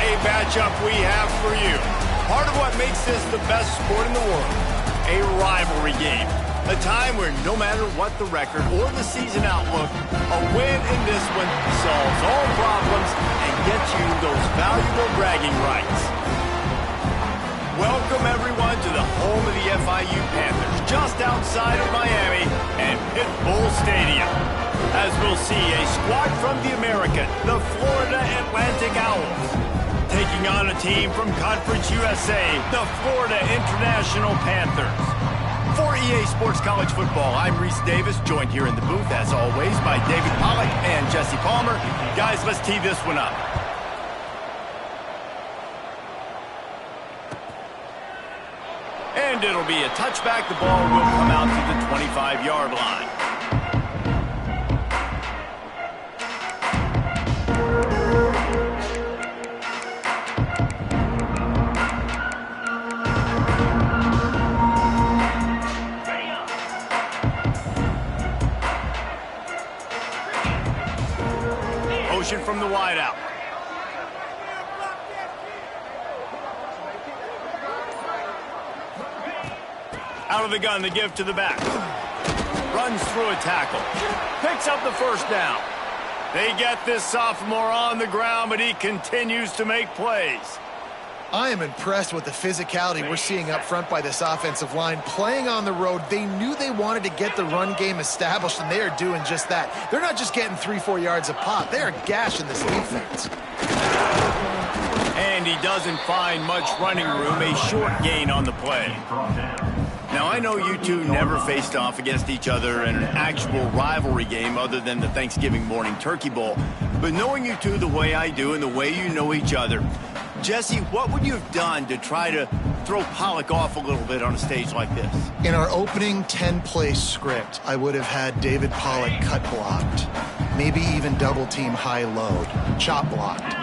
a matchup we have for you. Part of what makes this the best sport in the world, a rivalry game. A time where no matter what the record or the season outlook, a win in this one solves all problems and gets you those valuable bragging rights. Welcome everyone to the home of the FIU Panthers, just outside of Miami and Pitbull Stadium. As we'll see, a squad from the American, the Florida Atlantic Owls, taking on a team from Conference USA, the Florida International Panthers. For EA Sports College Football, I'm Reese Davis, joined here in the booth, as always, by David Pollack and Jesse Palmer. Guys, let's tee this one up. And it'll be a touchback. The ball will come out to the 25-yard line. Motion from the wideout. Out of the gun, the give to the back. Runs through a tackle. Picks up the first down. They get this sophomore on the ground, but he continues to make plays. I am impressed with the physicality we're seeing up front by this offensive line. Playing on the road, they knew they wanted to get the run game established, and they are doing just that. They're not just getting 3-4 yards a pop. They are gashing this defense. And he doesn't find much running room, a short gain on the play. Now, I know you two never faced off against each other in an actual rivalry game other than the Thanksgiving morning Turkey Bowl, but knowing you two the way I do and the way you know each other, Jesse, what would you have done to try to throw Pollack off a little bit on a stage like this? In our opening 10-play script, I would have had David Pollack cut blocked, maybe even double-team high load, chop blocked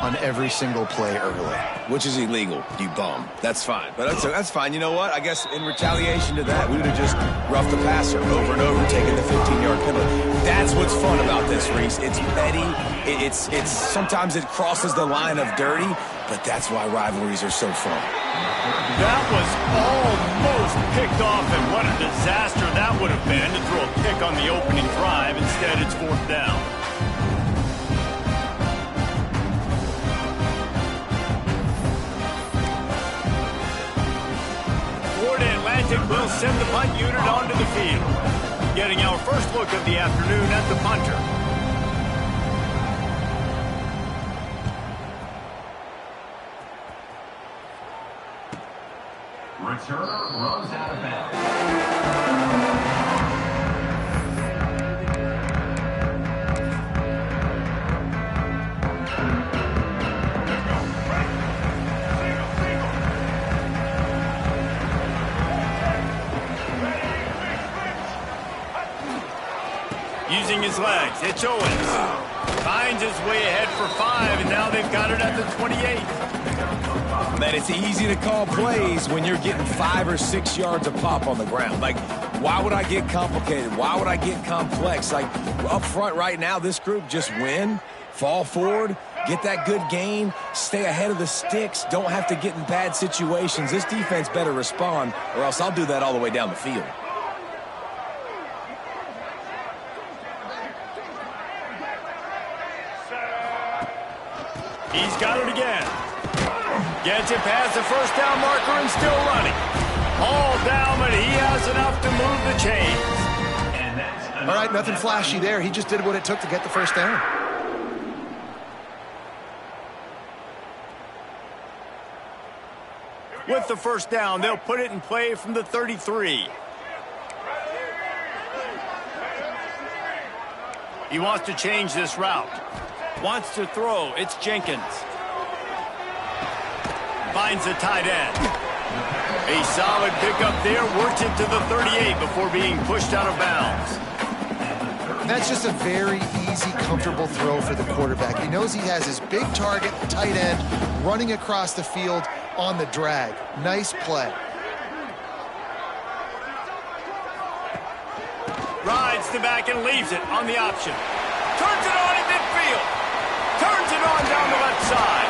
on every single play early. Which is illegal, you bum. That's fine. But that's fine. You know what? I guess in retaliation to that, we would have just roughed the passer over and over, taking the 15-yard penalty. That's what's fun about this, Reese. It's petty. It's sometimes it crosses the line of dirty, but that's why rivalries are so fun. That was almost picked off, and what a disaster that would have been to throw a pick on the opening drive. Instead, it's fourth down. Will send the punt unit onto the field. Getting our first look of the afternoon at the punter. Returner runs out of bounds. Using his legs, it's Owens. Finds his way ahead for 5, and now they've got it at the 28. Man, it's easy to call plays when you're getting 5 or 6 yards a pop on the ground. Like, why would I get complicated? Why would I get complex? Like, up front right now, this group just win, fall forward, get that good gain, stay ahead of the sticks, don't have to get in bad situations. This defense better respond, or else I'll do that all the way down the field. He's got it again. Gets it past the first down marker and still running. All down, but he has enough to move the chains. All right, nothing flashy there. He just did what it took to get the first down. With the first down, they'll put it in play from the 33. He wants to change this route. Wants to throw. It's Jenkins. Finds the tight end. A solid pickup there. Works it to the 38 before being pushed out of bounds. That's just a very easy, comfortable throw for the quarterback. He knows he has his big target, the tight end, running across the field on the drag. Nice play. Rides the back and leaves it on the option. Turns it on in midfield. Turns it on down the left side.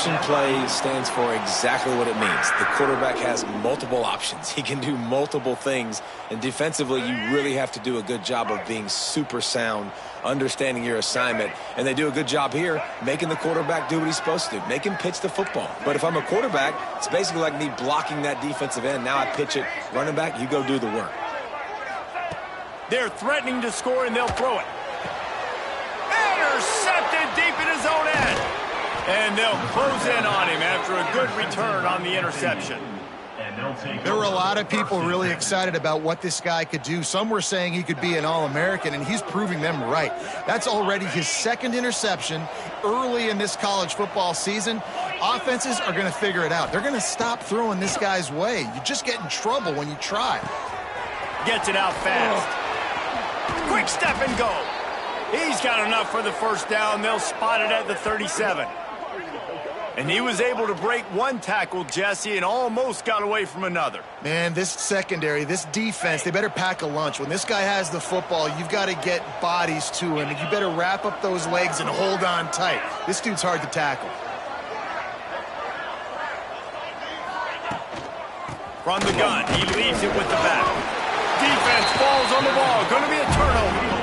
Option play stands for exactly what it means. The quarterback has multiple options. He can do multiple things. And defensively, you really have to do a good job of being super sound, understanding your assignment. And they do a good job here, making the quarterback do what he's supposed to do, make him pitch the football. But if I'm a quarterback, it's basically like me blocking that defensive end. Now I pitch it. Running back, you go do the work. They're threatening to score, and they'll throw it. Intercepted deep in his own end. And they'll close in on him after a good return on the interception. There were a lot of people really excited about what this guy could do. Some were saying he could be an All-American, and he's proving them right. That's already his second interception early in this college football season. Offenses are going to figure it out. They're going to stop throwing this guy's way. You just get in trouble when you try. Gets it out fast. Quick step and go. He's got enough for the first down. They'll spot it at the 37. And he was able to break one tackle, Jesse, and almost got away from another. Man, this secondary, this defense, they better pack a lunch. When this guy has the football, you've got to get bodies to him, and you better wrap up those legs and hold on tight. This dude's hard to tackle. From the gun, he leaves it with the back. Defense falls on the ball. Going to be a turnover.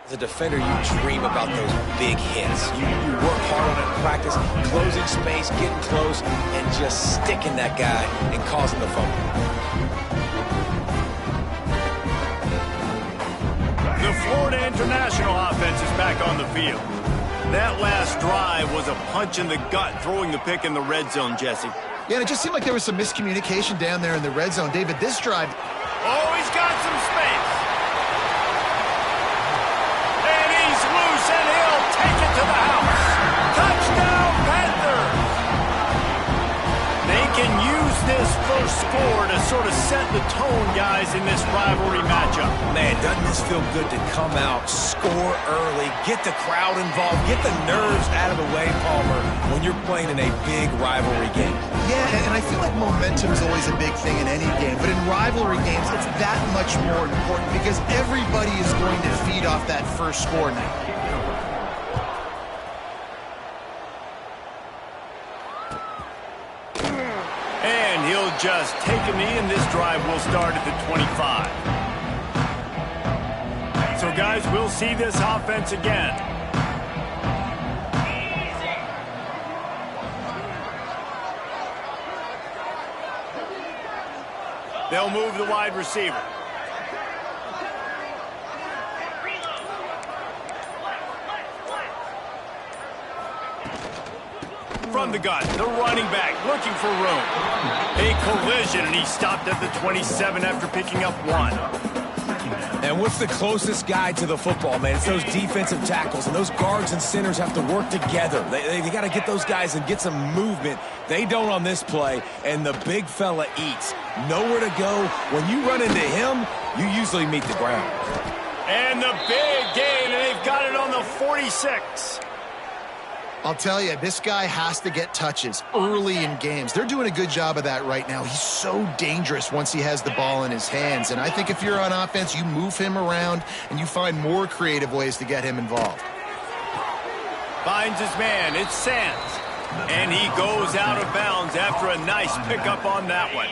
As a defender, you dream about those big hits. You work hard on it in practice, closing space, getting close, and just sticking that guy and causing the fumble. The Florida International offense is back on the field. That last drive was a punch in the gut, throwing the pick in the red zone, Jesse. Yeah, and it just seemed like there was some miscommunication down there in the red zone. David, this drive... Oh, he's got some space. And he's loose, and he'll take it to the house. Touchdown, Panthers! They can use this first score to sort of set the tone, guys, in this rivalry matchup. Man, doesn't this feel good to come out, score early, get the crowd involved, get the nerves out of the way, Palmer, when you're playing in a big rivalry game. Yeah, and I feel like momentum is always a big thing in any game, but in rivalry games, it's that much more important because everybody is going to feed off that first score now. And he'll just take a knee, and this drive will start at the 25. So, guys, we'll see this offense again. They'll move the wide receiver. From the gun, the running back looking for room. A collision, and he stopped at the 27 after picking up one. And what's the closest guy to the football, man? It's those defensive tackles, and those guards and centers have to work together. They got to get those guys and get some movement. They don't on this play, and the big fella eats. Nowhere to go. When you run into him, you usually meet the ground. And the big gain, and they've got it on the 46. I'll tell you, this guy has to get touches early in games. They're doing a good job of that right now. He's so dangerous once he has the ball in his hands. And I think if you're on offense, you move him around and you find more creative ways to get him involved. Finds his man. It's Sands. And he goes out of bounds after a nice pickup on that one.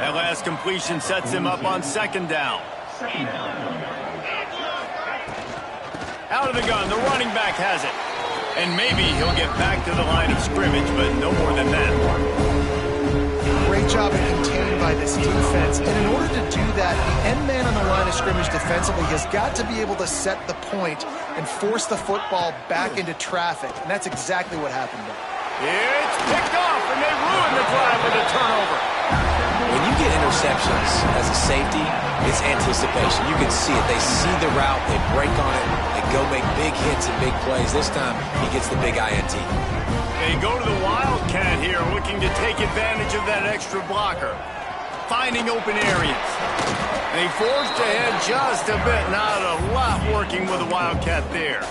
That last completion sets him up on second down. Out of the gun, the running back has it. And maybe he'll get back to the line of scrimmage, but no more than that. Great job of contained by this defense. And in order to do that, the end man on the line of scrimmage defensively has got to be able to set the point and force the football back into traffic. And that's exactly what happened there. It's picked off, and they ruin the drive with a turnover. When you get interceptions as a safety, it's anticipation. You can see it. They see the route, they break on it, they go make big hits and big plays. This time, he gets the big INT. They go to the Wildcat here, looking to take advantage of that extra blocker. Finding open areas. They forced ahead just a bit. Not a lot working with the Wildcat there.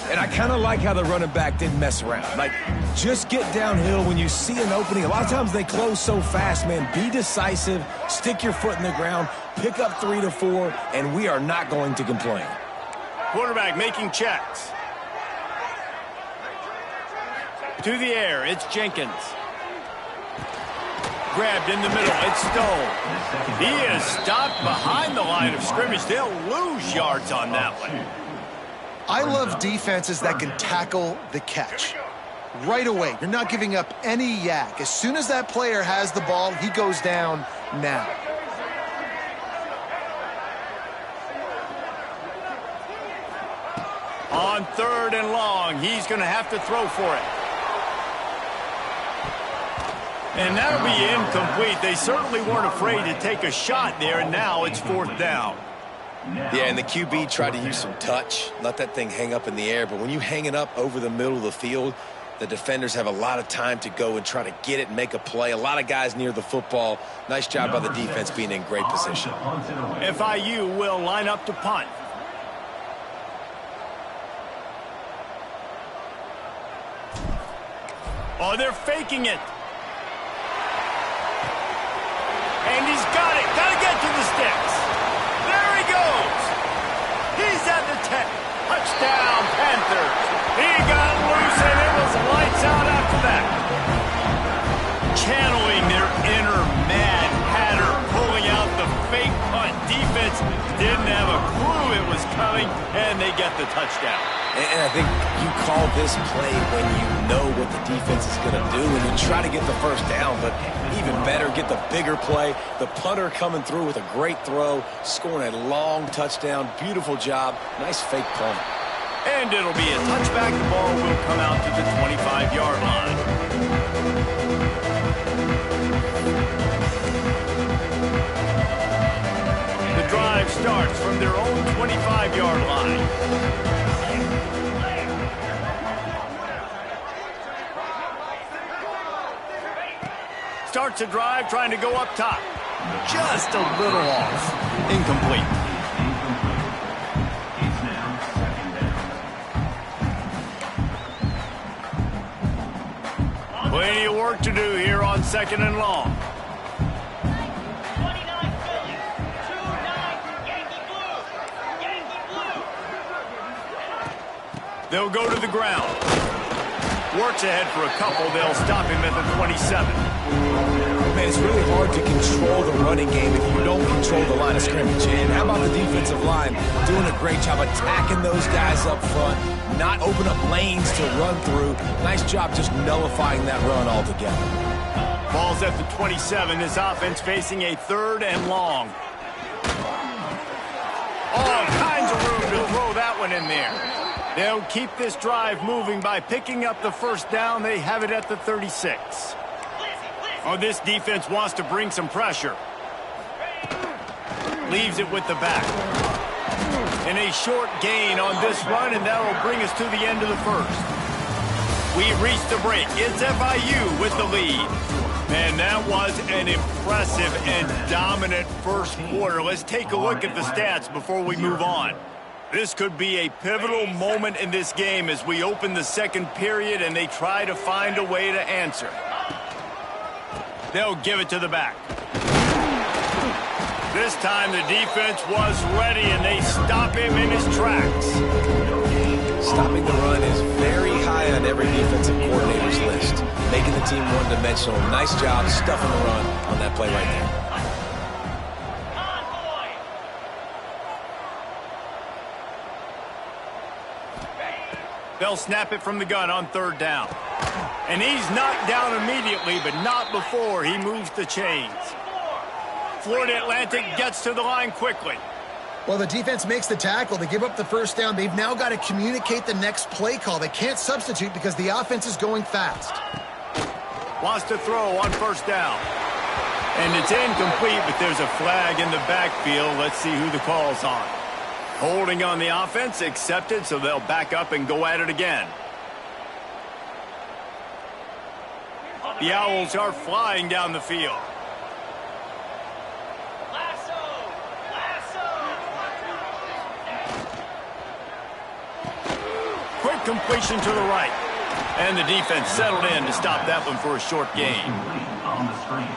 And I kind of like how the running back didn't mess around. Like, just get downhill when you see an opening. A lot of times they close so fast, man. Be decisive, stick your foot in the ground, pick up 3 to 4, and we are not going to complain. Quarterback making checks. To the air, it's Jenkins. Grabbed in the middle, it's Stone. He is stopped behind the line of scrimmage. They'll lose yards on that one. I love defenses that can tackle the catch. Right away, you're not giving up any yak. As soon as that player has the ball, he goes down now. On 3rd and long, he's going to have to throw for it. And that'll be incomplete. They certainly weren't afraid to take a shot there, and now it's 4th down. Yeah, and the QB tried to use some touch, let that thing hang up in the air. But when you hang it up over the middle of the field, the defenders have a lot of time to go and try to get it and make a play. A lot of guys near the football. Nice job by the defense being in great position. FIU will line up to punt. Oh, they're faking it. And he's got it. Got to get to the sticks. There he goes. He's at the 10. Touchdown, Panthers. He got loose, and it was lights out after that. Channeling their inner Mad Hatter, pulling out the fake punt. Defense didn't have a clue it was coming, and they get the touchdown. And I think you call this play when you know what the defense is going to do, and you try to get the first down, but even better, get the bigger play. The punter coming through with a great throw, scoring a long touchdown. Beautiful job. Nice fake punt. And it'll be a touchback. The ball will come out to the 25-yard line. The drive starts from their own 25-yard line. Starts a drive trying to go up top. Just a little off. Incomplete. Plenty of work to do here on 2nd and long. They'll go to the ground. Works ahead for a couple. They'll stop him at the 27. Man, it's really hard to control the running game if you don't control the line of scrimmage. And how about the defensive line doing a great job attacking those guys up front, not open up lanes to run through. Nice job just nullifying that run altogether. Ball's at the 27. This offense facing a 3rd and long. All kinds of room to throw that one in there. They'll keep this drive moving by picking up the first down. They have it at the 36. Oh, this defense wants to bring some pressure. Leaves it with the back. And a short gain on this run, and that will bring us to the end of the first. We reach the break. It's FIU with the lead. Man, that was an impressive and dominant first quarter. Let's take a look at the stats before we move on. This could be a pivotal moment in this game as we open the second period and they try to find a way to answer. They'll give it to the back. This time the defense was ready and they stop him in his tracks. Stopping the run is very high on every defensive coordinator's list. Making the team one-dimensional. Nice job stuffing the run on that play right there. They'll snap it from the gun on 3rd down. And he's knocked down immediately, but not before he moves the chains. Florida Atlantic gets to the line quickly. Well, the defense makes the tackle. They give up the first down. They've now got to communicate the next play call. They can't substitute because the offense is going fast. Wants to throw on 1st down. And it's incomplete, but there's a flag in the backfield. Let's see who the call's on. Holding on the offense, accepted, so they'll back up and go at it again. The Owls are flying down the field. Quick completion to the right. And the defense settled in to stop that one for a short gain.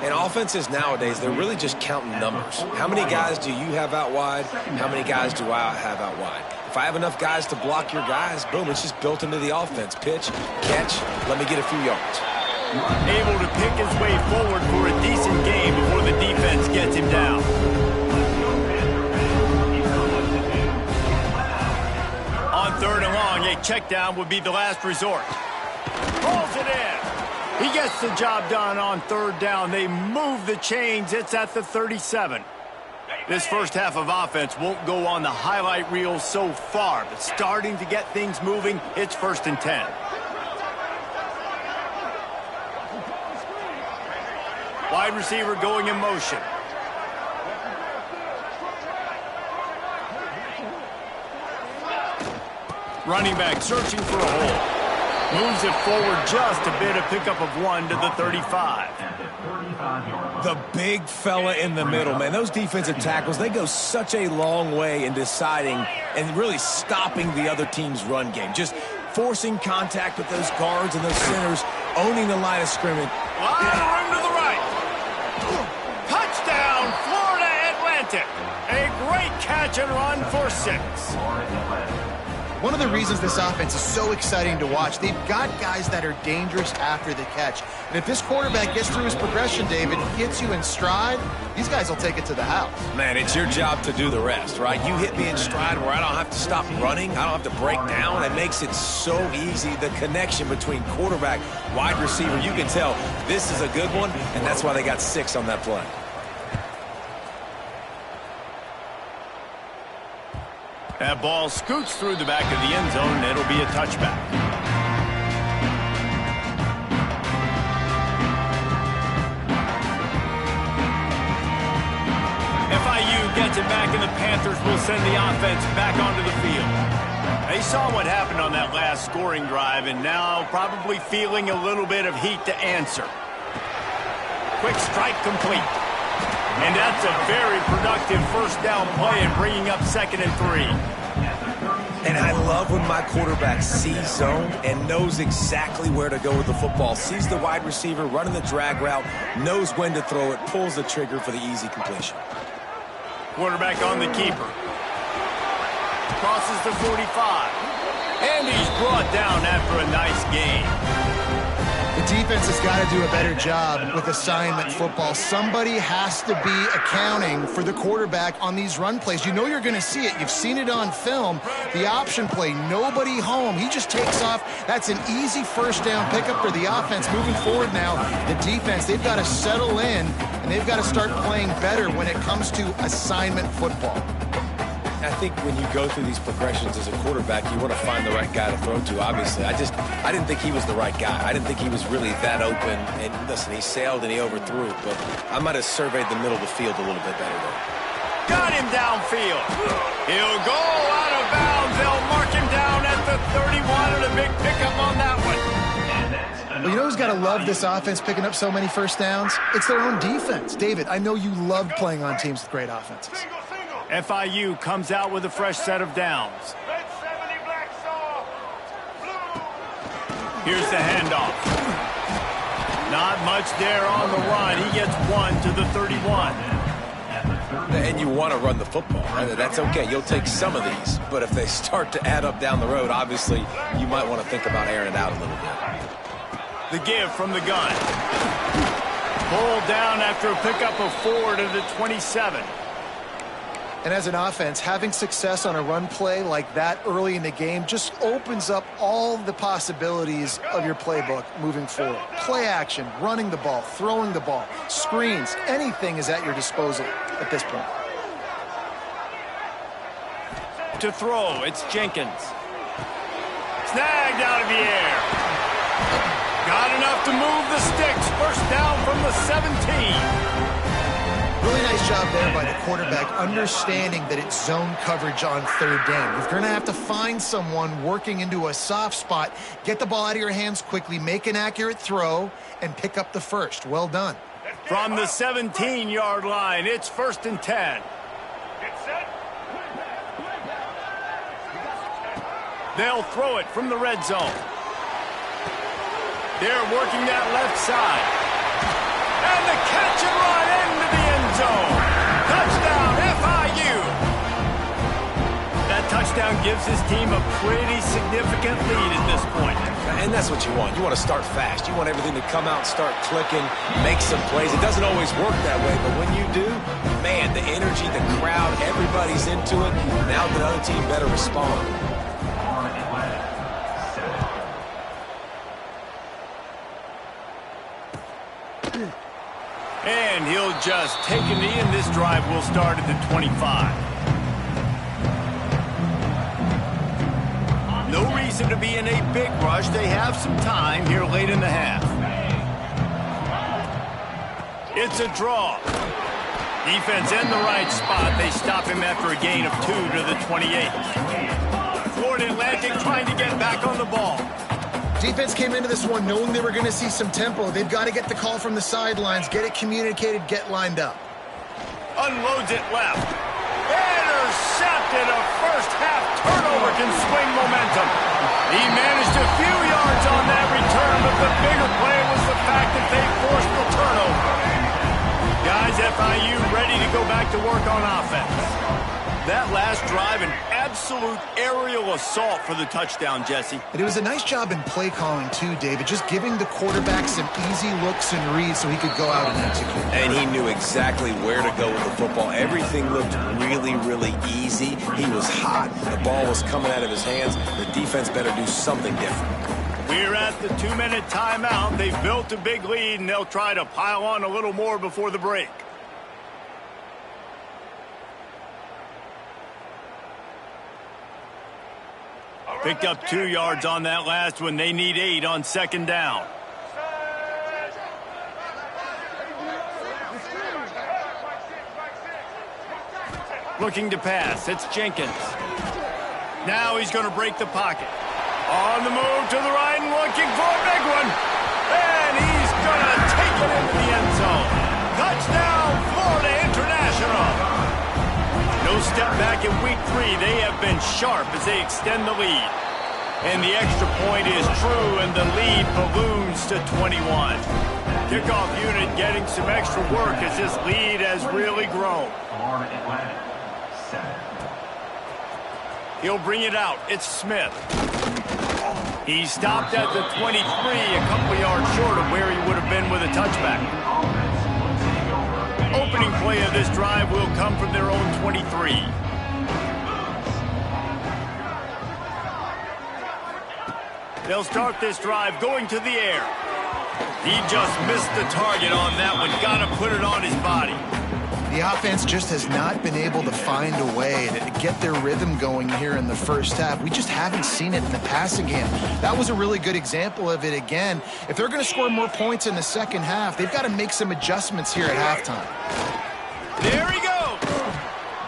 And offenses nowadays, they're really just counting numbers. How many guys do you have out wide? How many guys do I have out wide? If I have enough guys to block your guys, boom, it's just built into the offense. Pitch, catch, let me get a few yards. Able to pick his way forward for a decent game before the defense gets him down. On 3rd and long, a check down would be the last resort. Rolls it in. He gets the job done on 3rd down. They move the chains. It's at the 37. This first half of offense won't go on the highlight reel so far, but starting to get things moving, it's 1st and 10. Wide receiver going in motion. Running back searching for a hole. Moves it forward just a bit, a pickup of 1 to the 35. The big fella in the middle, man. Those defensive tackles, they go such a long way in deciding and really stopping the other team's run game. Just forcing contact with those guards and those centers, owning the line of scrimmage. Lot of room to the right. Touchdown, Florida Atlantic. A great catch and run for 6. One of the reasons this offense is so exciting to watch, they've got guys that are dangerous after the catch. And if this quarterback gets through his progression, David, gets you in stride, these guys will take it to the house. Man, it's your job to do the rest, right? You hit me in stride where I don't have to stop running. I don't have to break down. It makes it so easy. The connection between quarterback, wide receiver, you can tell this is a good one, and that's why they got 6 on that play. That ball scoots through the back of the end zone, and it'll be a touchback. FIU gets it back, and the Panthers will send the offense back onto the field. They saw what happened on that last scoring drive, and now probably feeling a little bit of heat to answer. Quick strike complete. And that's a very productive first down play and bringing up 2nd and 3. And I love when my quarterback sees zone and knows exactly where to go with the football. Sees the wide receiver running the drag route, knows when to throw it, pulls the trigger for the easy completion. Quarterback on the keeper. Crosses the 45. And he's brought down after a nice gain. The defense has got to do a better job with assignment football. Somebody has to be accounting for the quarterback on these run plays. You know you're going to see it. You've seen it on film. The option play, nobody home. He just takes off. That's an easy first down pickup for the offense. Moving forward now, the defense, they've got to settle in, and they've got to start playing better when it comes to assignment football. I think when you go through these progressions as a quarterback, you want to find the right guy to throw to, obviously. I didn't think he was the right guy. I didn't think he was really that open. And listen, he sailed and he overthrew it, but I might have surveyed the middle of the field a little bit better there. Got him downfield. He'll go out of bounds. They'll mark him down at the 31, and a big pickup on that one. Well, you know who's got to love this offense picking up so many first downs? It's their own defense. David, I know you loved playing on teams with great offenses. FIU comes out with a fresh set of downs. Here's the handoff. Not much there on the run. He gets 1 to the 31. And you want to run the football. Right? That's okay. You'll take some of these. But if they start to add up down the road, obviously, you might want to think about airing it out a little bit. The give from the gun. Pulled down after a pickup of 4 to the 27. And as an offense, having success on a run play like that early in the game just opens up all the possibilities of your playbook moving forward. Play action, running the ball, throwing the ball, screens, anything is at your disposal at this point. To throw, it's Jenkins. Snagged out of the air. Got enough to move the sticks. First down from the 17. job there by the quarterback, understanding that it's zone coverage on third down. You're going to have to find someone working into a soft spot, get the ball out of your hands quickly, make an accurate throw, and pick up the first. Well done. From the 17-yard line, it's 1st and 10. They'll throw it from the red zone. They're working that left side. And the catch and run into the end zone. Touchdown, FIU. That touchdown gives his team a pretty significant lead at this point. And that's what you want. You want to start fast. You want everything to come out, start clicking, make some plays. It doesn't always work that way, but when you do, man, the energy, the crowd, everybody's into it. Now the other team better respond. And he'll just take a knee, and this drive will start at the 25. No reason to be in a big rush. They have some time here late in the half. It's a draw. Defense in the right spot. They stop him after a gain of 2 to the 28. Florida Atlantic trying to get back on the ball. Defense came into this one knowing they were going to see some tempo. They've got to get the call from the sidelines, get it communicated, get lined up. Unloads it left. Intercepted. A first-half turnover can swing momentum. He managed a few yards on that return, but the bigger play was the fact that they forced the turnover. Guys, FIU ready to go back to work on offense. That last drive, an absolute aerial assault for the touchdown, Jesse. And it was a nice job in play calling, too, David, just giving the quarterback some easy looks and reads so he could go out and execute. And he knew exactly where to go with the football. Everything looked really, really easy. He was hot. The ball was coming out of his hands. The defense better do something different. We're at the 2-minute timeout. They've built a big lead, and they'll try to pile on a little more before the break. Picked up 2 yards on that last one. They need 8 on 2nd down. Looking to pass. It's Jenkins. Now he's going to break the pocket. On the move to the right and looking for a big one. And he's going to take it into the end zone. Touchdown, Florida International. No step back in week 3. They have been sharp as they extend the lead. And the extra point is true, and the lead balloons to 21. Kickoff unit getting some extra work as this lead has really grown. He'll bring it out. It's Smith. He stopped at the 23, a couple yards short of where he would have been with a touchback. Opening play of this drive will come from their own 23. They'll start this drive going to the air. He just missed the target on that one. Got to put it on his body. The offense just has not been able to find a way to get their rhythm going here in the first half. We just haven't seen it in the passing game. That was a really good example of it again. If they're going to score more points in the second half, they've got to make some adjustments here at halftime. There he goes.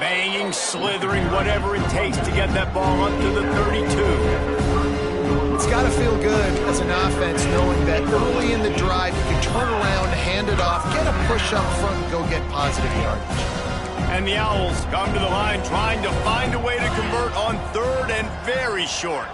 Banging, slithering, whatever it takes to get that ball up to the 32. It's got to feel good as an offense knowing that early in the drive you can turn around, hand it off, get a push up front, and go get positive yardage. And the Owls come to the line trying to find a way to convert on 3rd and very short.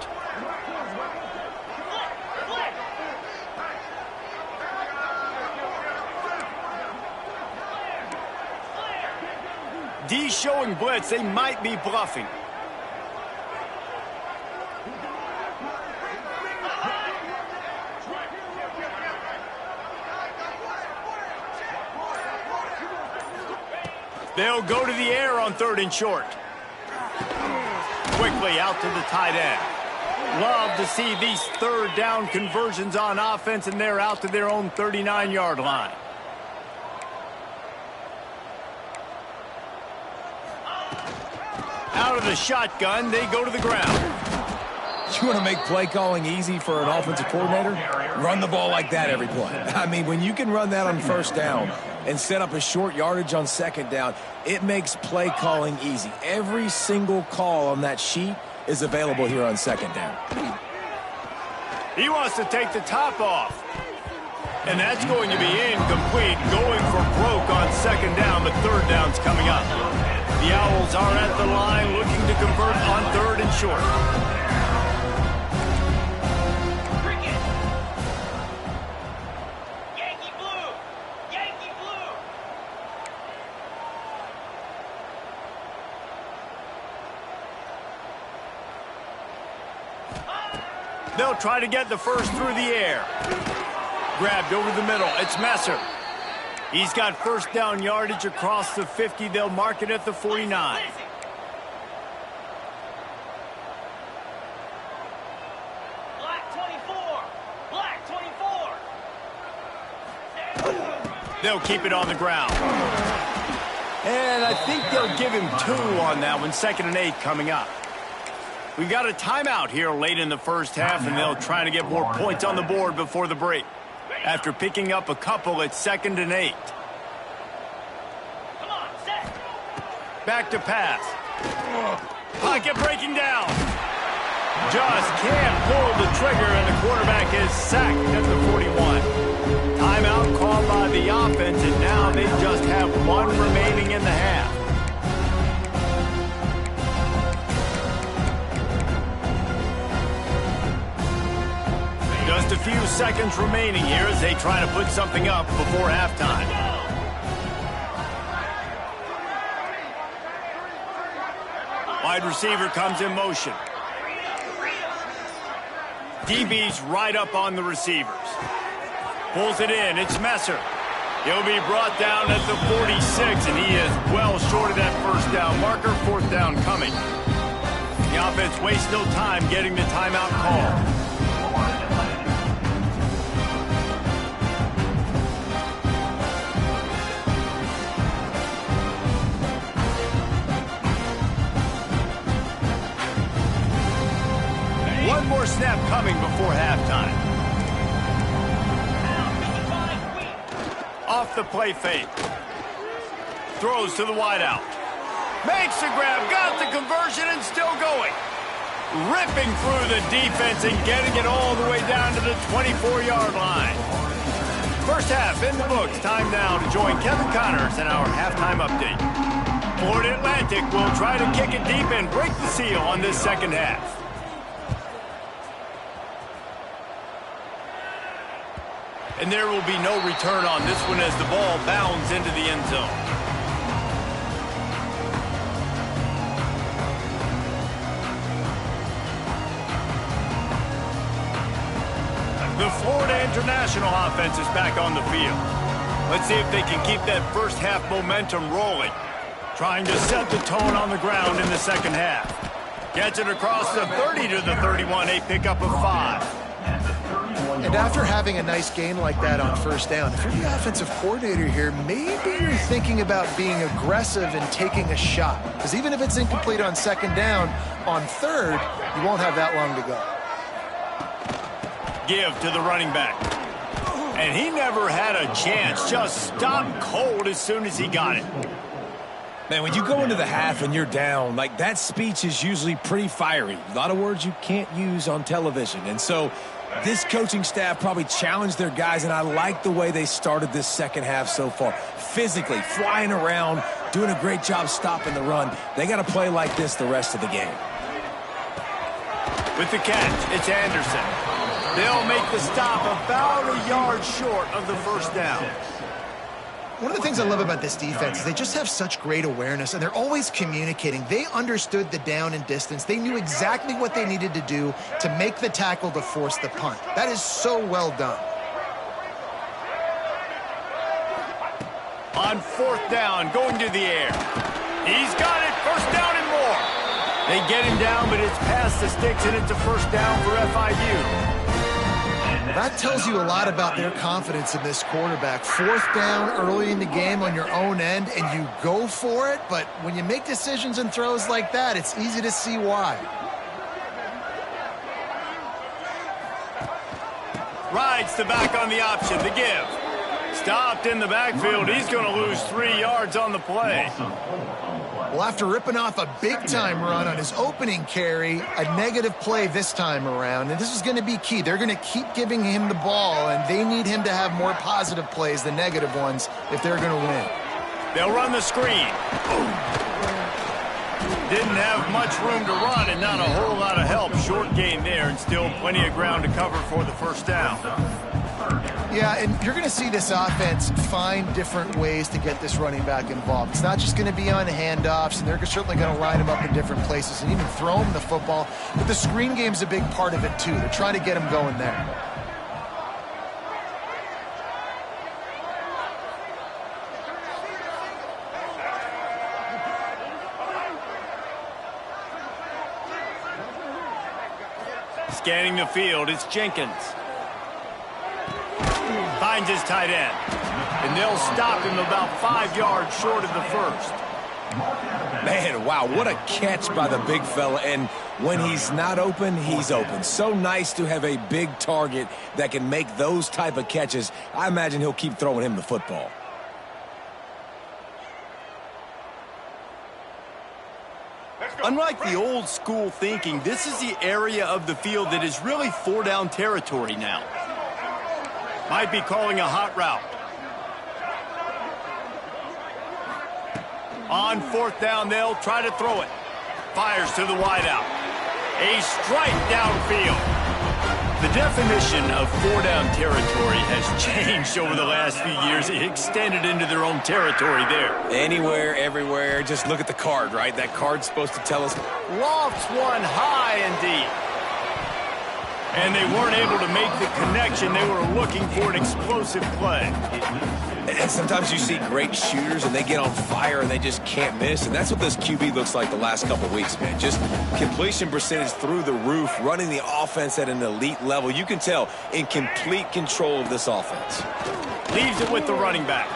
D showing blitz. They might be bluffing. They'll go to the air on 3rd and short. Quickly out to the tight end. Love to see these 3rd down conversions on offense, and they're out to their own 39-yard line. Out of the shotgun, they go to the ground. You want to make play calling easy for an offensive coordinator? Run the ball like that every play. I mean, when you can run that on 1st down, and set up a short yardage on second down, it makes play calling easy. Every single call on that sheet is available here on second down. He wants to take the top off. And that's going to be incomplete, going for broke on second down, but third down's coming up. The Owls are at the line looking to convert on third and short. Yankee blue! Yankee blue! They'll try to get the first through the air. Grabbed over the middle. It's Messer. He's got first down yardage across the 50. They'll mark it at the 49. Black 24! Black 24! They'll keep it on the ground. And I think they'll give him 2 on that one. 2nd and 8 coming up. We've got a timeout here late in the first half, and they'll try to get more points on the board before the break. After picking up a couple, it's 2nd and 8. Come on, set! Back to pass. Pocket breaking down. Just can't pull the trigger, and the quarterback is sacked at the 41. Timeout called by the offense, and now they just have 1 remaining in the half. Just a few seconds remaining here as they try to put something up before halftime. Wide receiver comes in motion. DB's right up on the receivers. Pulls it in. It's Messer. He'll be brought down at the 46, and he is well short of that first down marker. 4th down coming. The offense wastes no time getting the timeout call. One more snap coming before halftime. Off the play fake. Throws to the wideout. Makes the grab, got the conversion, and still going. Ripping through the defense and getting it all the way down to the 24-yard line. First half in the books. Time now to join Kevin Connors in our halftime update. Florida Atlantic will try to kick it deep and break the seal on this second half. And there will be no return on this one as the ball bounds into the end zone. The Florida International offense is back on the field. Let's see if they can keep that first half momentum rolling. Trying to set the tone on the ground in the second half. Gets it across the 30 to the 31, a pickup of 5. And after having a nice game like that on first down, if you're the offensive coordinator here, maybe you're thinking about being aggressive and taking a shot. Because even if it's incomplete on second down, on third, you won't have that long to go. Give to the running back. And he never had a chance. Just stopped cold as soon as he got it. Man, when you go into the half and you're down, like, that speech is usually pretty fiery. A lot of words you can't use on television. And so this coaching staff probably challenged their guys, and I like the way they started this second half so far. Physically, flying around, doing a great job stopping the run. They got to play like this the rest of the game. With the catch, it's Anderson. They'll make the stop about a yard short of the first down. One of the things I love about this defense is they just have such great awareness, and they're always communicating. They understood the down and distance. They knew exactly what they needed to do to make the tackle to force the punt. That is so well done. On 4th down, going to the air. He's got it, first down and more. They get him down, but it's past the sticks, and it's a first down for FIU. That tells you a lot about their confidence in this quarterback. 4th down early in the game on your own end, and you go for it, but when you make decisions and throws like that, it's easy to see why. Rides the back on the option, the give. Stopped in the backfield. He's going to lose 3 yards on the play. Well, after ripping off a big-time run on his opening carry, a negative play this time around, and this is going to be key. They're going to keep giving him the ball, and they need him to have more positive plays than negative ones if they're going to win. They'll run the screen. Didn't have much room to run and not a whole lot of help. Short gain there and still plenty of ground to cover for the first down. Yeah, and you're going to see this offense find different ways to get this running back involved. It's not just going to be on handoffs, and they're certainly going to line him up in different places and even throw him the football. But the screen game's a big part of it, too. They're trying to get him going there. Scanning the field, it's Jenkins. Finds his tight end. And they'll stop him about 5 yards short of the first. Man, wow, what a catch by the big fella. And when he's not open, he's open. So nice to have a big target that can make those type of catches. I imagine he'll keep throwing him the football. Unlike the old school thinking, this is the area of the field that is really 4-down territory now. Might be calling a hot route. On 4th down, they'll try to throw it. Fires to the wideout. A strike downfield. The definition of 4-down territory has changed over the last few years. It extended into their own territory there. Anywhere, everywhere. Just look at the card, right? That card's supposed to tell us. Lofts one high and deep. And they weren't able to make the connection. They were looking for an explosive play. And sometimes you see great shooters and they get on fire and they just can't miss. And that's what this QB looks like the last couple weeks, man. Just completion percentage through the roof, running the offense at an elite level. You can tell in complete control of this offense. Leaves it with the running back.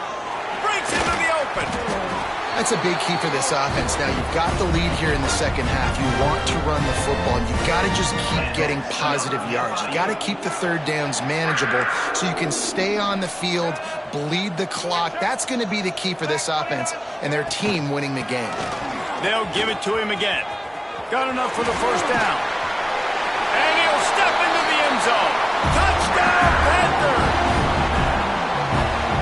Breaks into the open. That's a big key for this offense. Now, you've got the lead here in the second half. You want to run the football. You've got to just keep getting positive yards. You've got to keep the third downs manageable so you can stay on the field, bleed the clock. That's going to be the key for this offense and their team winning the game. They'll give it to him again. Got enough for the first down. And he'll step into the end zone. Touchdown, Panthers!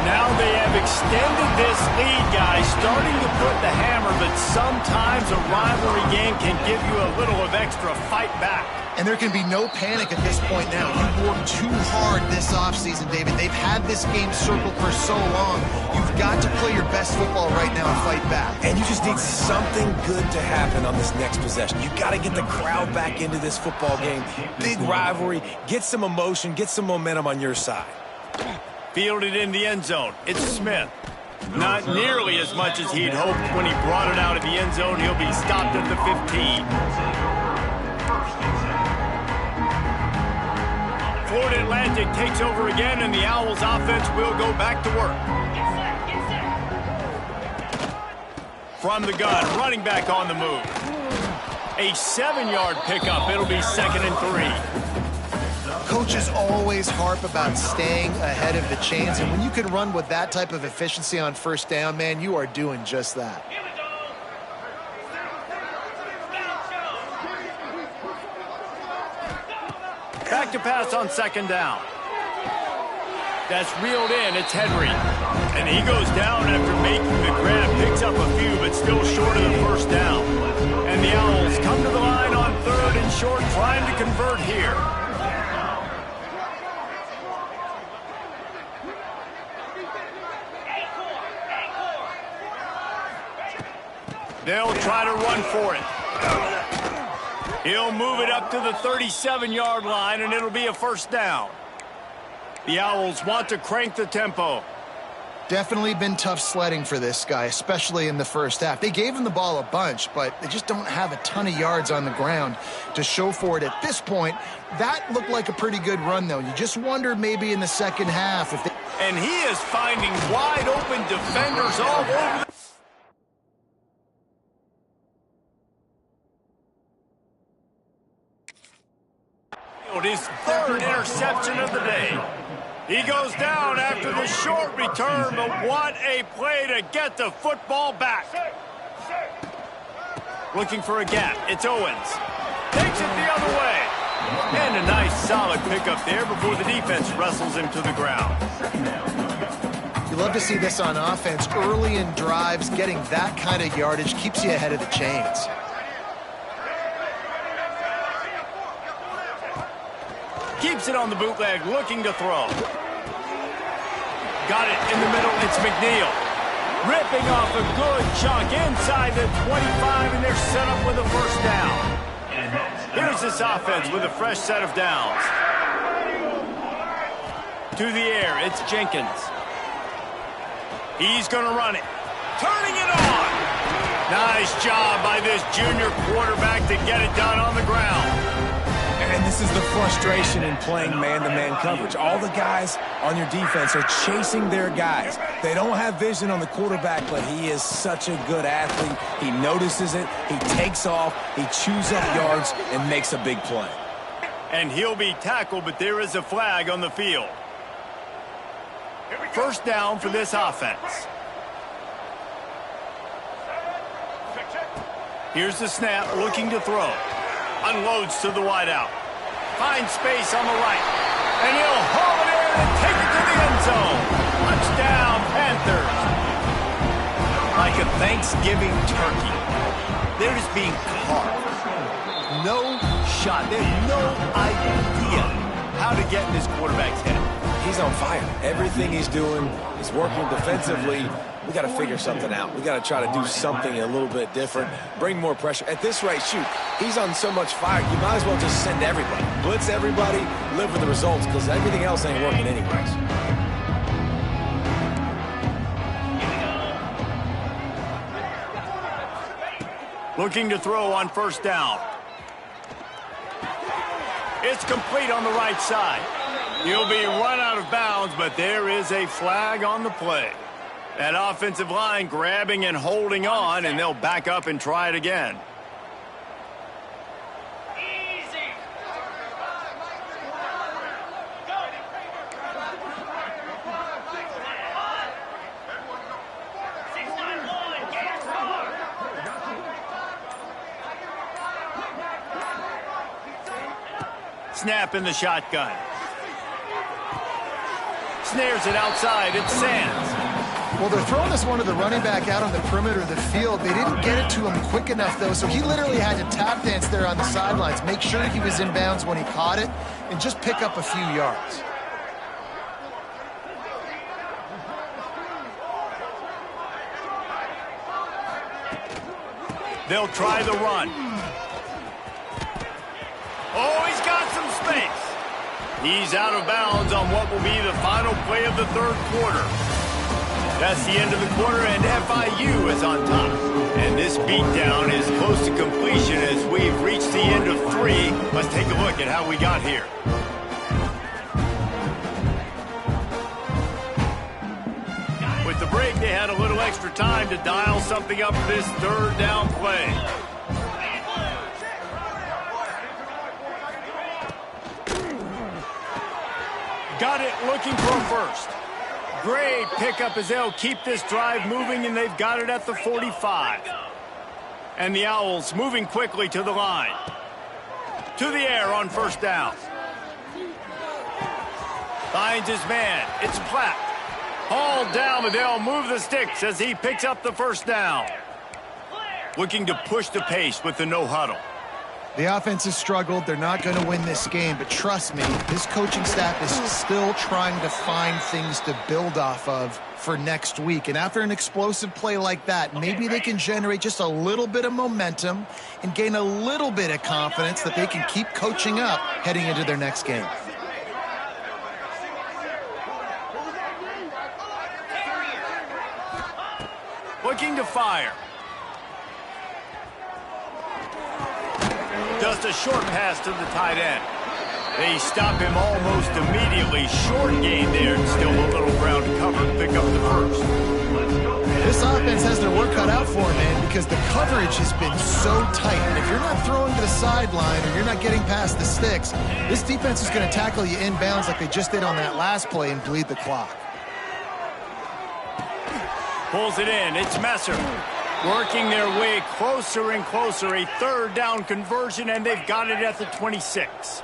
Now they have extended this lead, guys, starting to put the hammer, but sometimes a rivalry game can give you a little of extra fight back. And there can be no panic at this point now. You worked too hard this offseason, David. They've had this game circled for so long. You've got to play your best football right now and fight back. And you just need something good to happen on this next possession. You got to get the crowd back into this football game. Big rivalry. Get some emotion. Get some momentum on your side. Fielded in the end zone. It's Smith. Not nearly as much as he'd hoped when he brought it out of the end zone. He'll be stopped at the 15. Florida Atlantic takes over again, and the Owls offense will go back to work. From the gun, running back on the move. A 7-yard pickup. It'll be 2nd and 3. Coaches always harp about staying ahead of the chains, and when you can run with that type of efficiency on first down, man, you are doing just that. Back to pass on 2nd down. That's reeled in. It's Henry. And he goes down after making the grab. Picks up a few, but still short of the first down. And the Owls come to the line on 3rd and short, trying to convert here. They'll try to run for it. He'll move it up to the 37-yard line, and it'll be a first down. The Owls want to crank the tempo. Definitely been tough sledding for this guy, especially in the first half. They gave him the ball a bunch, but they just don't have a ton of yards on the ground to show for it at this point. That looked like a pretty good run, though. You just wondered maybe in the second half if they... And he is finding wide-open defenders all over the... His 3rd interception of the day. He goes down after the short return, but what a play to get the football back. Looking for a gap. It's Owens. Takes it the other way. And a nice solid pickup there before the defense wrestles him to the ground. You love to see this on offense. Early in drives, getting that kind of yardage keeps you ahead of the chains. Keeps it on the bootleg, looking to throw. Got it in the middle. It's McNeil. Ripping off a good chunk inside the 25, and they're set up with a first down. Here's this offense with a fresh set of downs. To the air, it's Jenkins. He's going to run it. Turning it on. Nice job by this junior quarterback to get it done on the ground. And this is the frustration in playing man-to-man coverage. All the guys on your defense are chasing their guys. They don't have vision on the quarterback, but he is such a good athlete. He notices it, he takes off, he chews up yards, and makes a big play. And he'll be tackled, but there is a flag on the field. First down for this offense. Here's the snap, looking to throw. Unloads to the wideout. Finds space on the right. And he'll haul it in and take it to the end zone. Touchdown, Panthers. Like a Thanksgiving turkey. They're just being carved. No shot. There's no idea how to get in this quarterback's head. He's on fire. Everything he's doing is working defensively. We got to figure something out. We got to try to do something a little bit different. Bring more pressure. At this rate, shoot, he's on so much fire, you might as well just send everybody. Blitz everybody, live with the results, because everything else ain't working anyways. Looking to throw on first down. It's complete on the right side. He'll be run out of bounds, but there is a flag on the play. That offensive line grabbing and holding on, and they'll back up and try it again. Easy. Snap in the shotgun. Snares it outside. It's Sands. Well, they're throwing this one to the running back out on the perimeter of the field. They didn't get it to him quick enough, though, so he literally had to tap dance there on the sidelines, make sure he was in bounds when he caught it, and just pick up a few yards. They'll try the run. Oh, he's got some space. He's out of bounds on what will be the final play of the third quarter. That's the end of the quarter, and FIU is on top. And this beatdown is close to completion as we've reached the end of 3. Let's take a look at how we got here. With the break, they had a little extra time to dial something up for this third down play. Got it, looking for a first. Great pickup as they'll keep this drive moving, and they've got it at the 45. And the Owls moving quickly to the line. To the air on first down. Finds his man. It's Platt. Hauled down, but they'll move the sticks as he picks up the first down. Looking to push the pace with the no huddle. The offense has struggled. They're not going to win this game, but trust me, this coaching staff is still trying to find things to build off of for next week. And after an explosive play like that, maybe they can generate just a little bit of momentum and gain a little bit of confidence that they can keep coaching up heading into their next game. Looking to fire. Just a short pass to the tight end. They stop him almost immediately. Short gain there, and still a little ground to cover to pick up the first. This offense has their work cut cut out for him, man, because the coverage has been so tight. And if you're not throwing to the sideline or you're not getting past the sticks, this defense is going to tackle you inbounds like they just did on that last play and bleed the clock. Pulls it in. It's Messer. Working their way closer and closer. A third down conversion, and they've got it at the 26.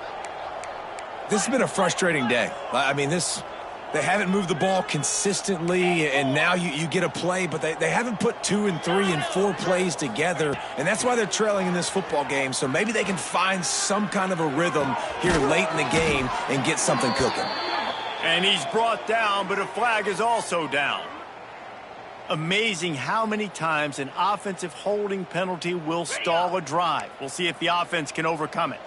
This has been a frustrating day. I mean, they haven't moved the ball consistently, and now you get a play, but they haven't put 2 and 3 and 4 plays together, and that's why they're trailing in this football game. So maybe they can find some kind of a rhythm here late in the game and get something cooking. And he's brought down, but a flag is also down. Amazing how many times an offensive holding penalty will stall a drive. We'll see if the offense can overcome it.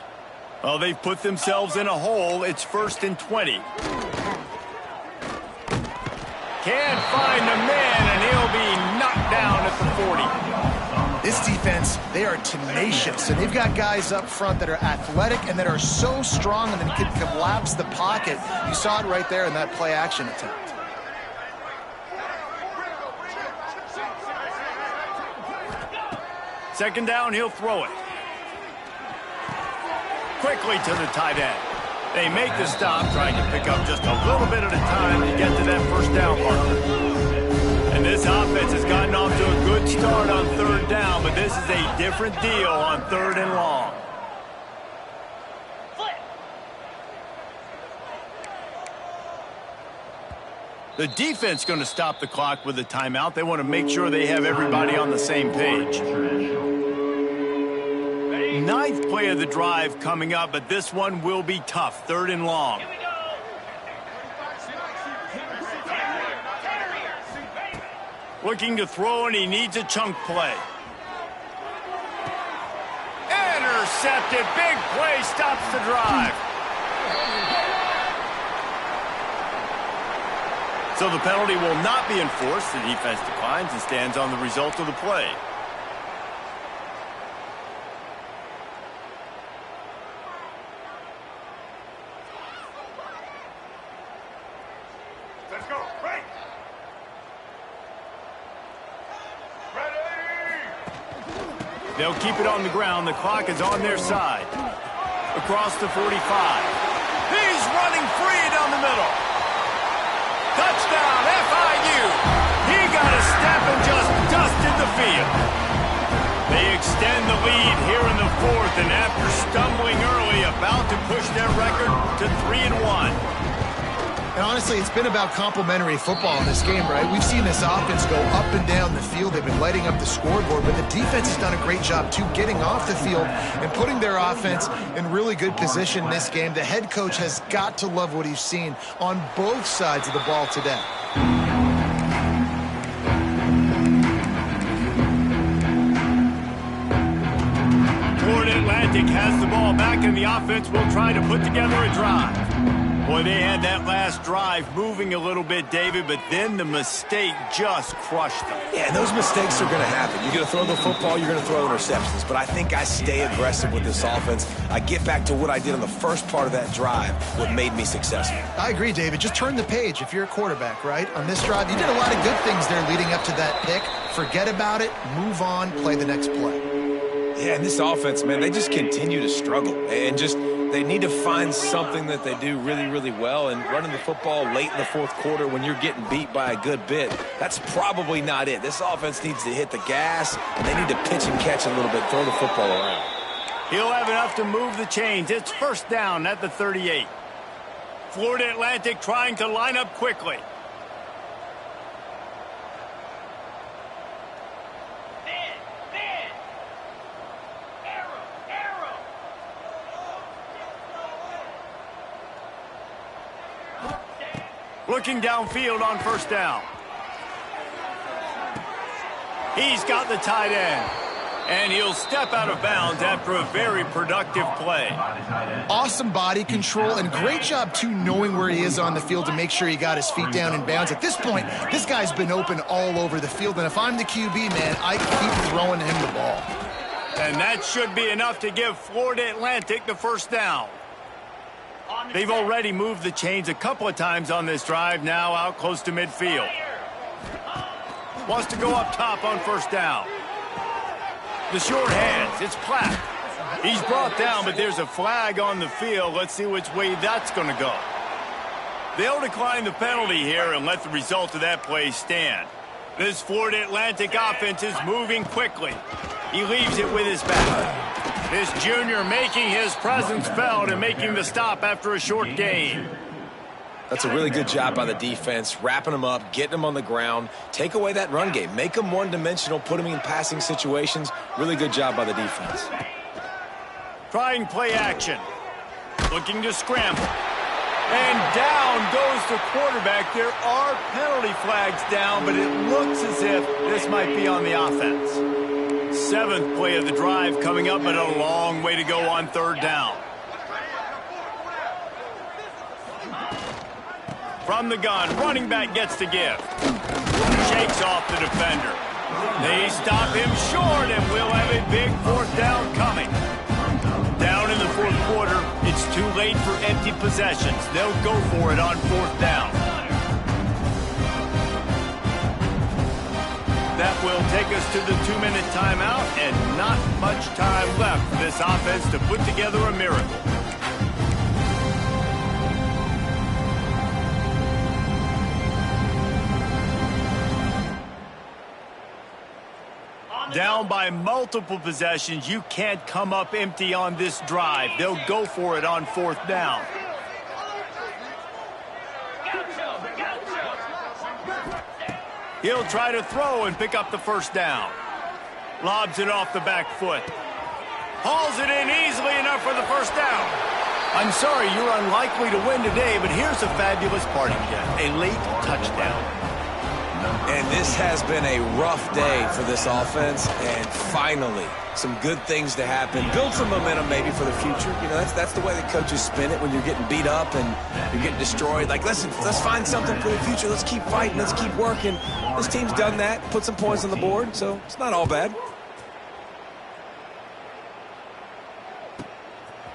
Well, they've put themselves in a hole. It's 1st and 20. Can't find the man, and he'll be knocked down at the 40. This defense, they are tenacious, and they've got guys up front that are athletic and that are so strong and then can collapse the pocket. You saw it right there in that play-action attempt. Second down, he'll throw it. Quickly to the tight end. They make the stop, trying to pick up just a little bit at a time to get to that first down marker. And this offense has gotten off to a good start on 3rd down, but this is a different deal on 3rd and long. The defense going to stop the clock with a timeout. They want to make sure they have everybody on the same page. 9th play of the drive coming up, but this one will be tough. 3rd and long. Looking to throw, and he needs a chunk play. Intercepted. Big play stops the drive. So the penalty will not be enforced. The defense declines and stands on the result of the play. Let's go. Right. Ready. They'll keep it on the ground. The clock is on their side. Across the 45. He's running free down the middle. Touchdown, FIU. He got a step and just dusted the field. They extend the lead here in the 4th, and after stumbling early, about to push their record to 3-1. And honestly, it's been about complementary football in this game, right? We've seen this offense go up and down the field. They've been lighting up the scoreboard, but the defense has done a great job, too, getting off the field and putting their offense in really good position in this game. The head coach has got to love what he's seen on both sides of the ball today. Florida Atlantic has the ball back, and the offense will try to put together a drive. Boy, they had that last drive moving a little bit, David, but then the mistake just crushed them. Yeah, and those mistakes are going to happen. You're going to throw the football, you're going to throw interceptions. But I think I stay aggressive with this offense. I get back to what I did on the first part of that drive, what made me successful. I agree, David. Just turn the page if you're a quarterback, right? On this drive, you did a lot of good things there leading up to that pick. Forget about it, move on, play the next play. Yeah, and this offense, man, they just continue to struggle. And just they need to find something that they do really, really well. And running the football late in the 4th quarter when you're getting beat by a good bit, that's probably not it. This offense needs to hit the gas, and they need to pitch and catch a little bit, throw the football around. He'll have enough to move the chains. It's 1st down at the 38. Florida Atlantic trying to line up quickly. Looking downfield on 1st down. He's got the tight end. And he'll step out of bounds after a very productive play. Awesome body control and great job, too, knowing where he is on the field to make sure he got his feet down in bounds. At this point, this guy's been open all over the field. And if I'm the QB, man, I keep throwing him the ball. And that should be enough to give Florida Atlantic the 1st down. They've already moved the chains a couple of times on this drive, now out close to midfield. Wants to go up top on first down. The short hands. It's Platt. He's brought down, but there's a flag on the field. Let's see which way that's going to go. They'll decline the penalty here and let the result of that play stand. This Florida Atlantic offense is moving quickly. He leaves it with his back. This junior making his presence felt and making the stop after a short gain. That's a really good job by the defense, wrapping them up, getting them on the ground, take away that run game, make them one-dimensional, put them in passing situations. Really good job by the defense. Trying play action. Looking to scramble. And down goes the quarterback. There are penalty flags down, but it looks as if this might be on the offense. 7th play of the drive coming up, but a long way to go on third down. From the gun, running back gets to give. Shakes off the defender. They stop him short, and we'll have a big 4th down coming. Down in the 4th quarter, it's too late for empty possessions. They'll go for it on 4th down. That will take us to the 2-minute timeout, and not much time left for this offense to put together a miracle. Down by multiple possessions, you can't come up empty on this drive. They'll go for it on 4th down. He'll try to throw and pick up the 1st down. Lobs it off the back foot. Hauls it in easily enough for the 1st down. I'm sorry, you're unlikely to win today, but here's a fabulous party gift, a late touchdown. And this has been a rough day for this offense, and finally, some good things to happen. Build some momentum maybe for the future. You know, that's the way the coaches spin it when you're getting beat up and you're getting destroyed. Like, listen, let's find something for the future. Let's keep fighting. Let's keep working. This team's done that, put some points on the board, so it's not all bad.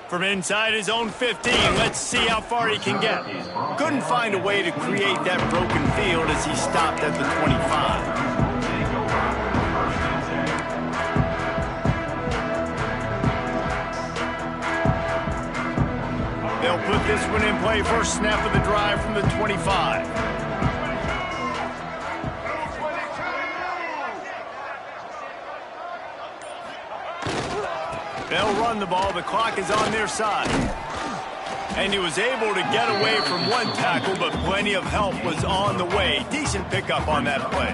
From inside his own 15, let's see how far he can get. Couldn't find a way to create that broken field as he stopped at the 25. They'll put this one in play first snap of the drive from the 25. They'll run the ball. The clock is on their side. And he was able to get away from one tackle, but plenty of help was on the way. Decent pickup on that play.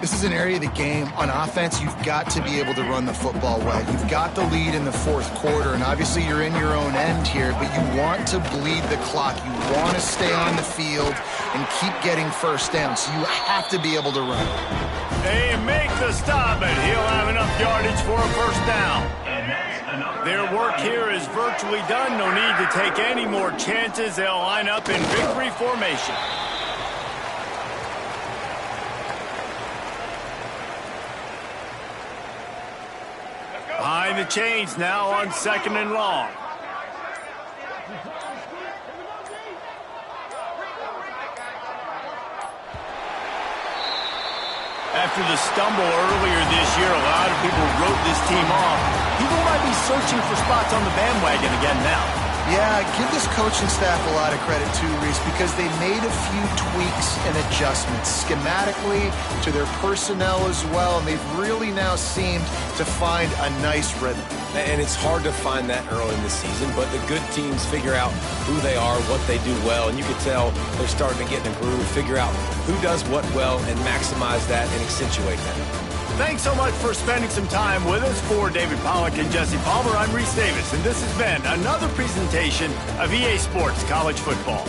This is an area of the game. On offense, you've got to be able to run the football well. You've got the lead in the 4th quarter, and obviously you're in your own end here, but you want to bleed the clock. You want to stay on the field and keep getting 1st down, so you have to be able to run. They make the stop, and he'll have enough yardage for a 1st down. Their work here is virtually done. No need to take any more chances. They'll line up in victory formation. Behind the chains now on 2nd and long. After the stumble earlier this year, a lot of people wrote this team off. People might be searching for spots on the bandwagon again now. Yeah, give this coaching staff a lot of credit too, Reese, because they made a few tweaks and adjustments schematically to their personnel as well, and they've really now seemed to find a nice rhythm. And it's hard to find that early in the season, but the good teams figure out who they are, what they do well, and you can tell they're starting to get in a groove, figure out who does what well, and maximize that and accentuate that. Thanks so much for spending some time with us. For David Pollack and Jesse Palmer, I'm Reese Davis, and this has been another presentation of EA Sports College Football.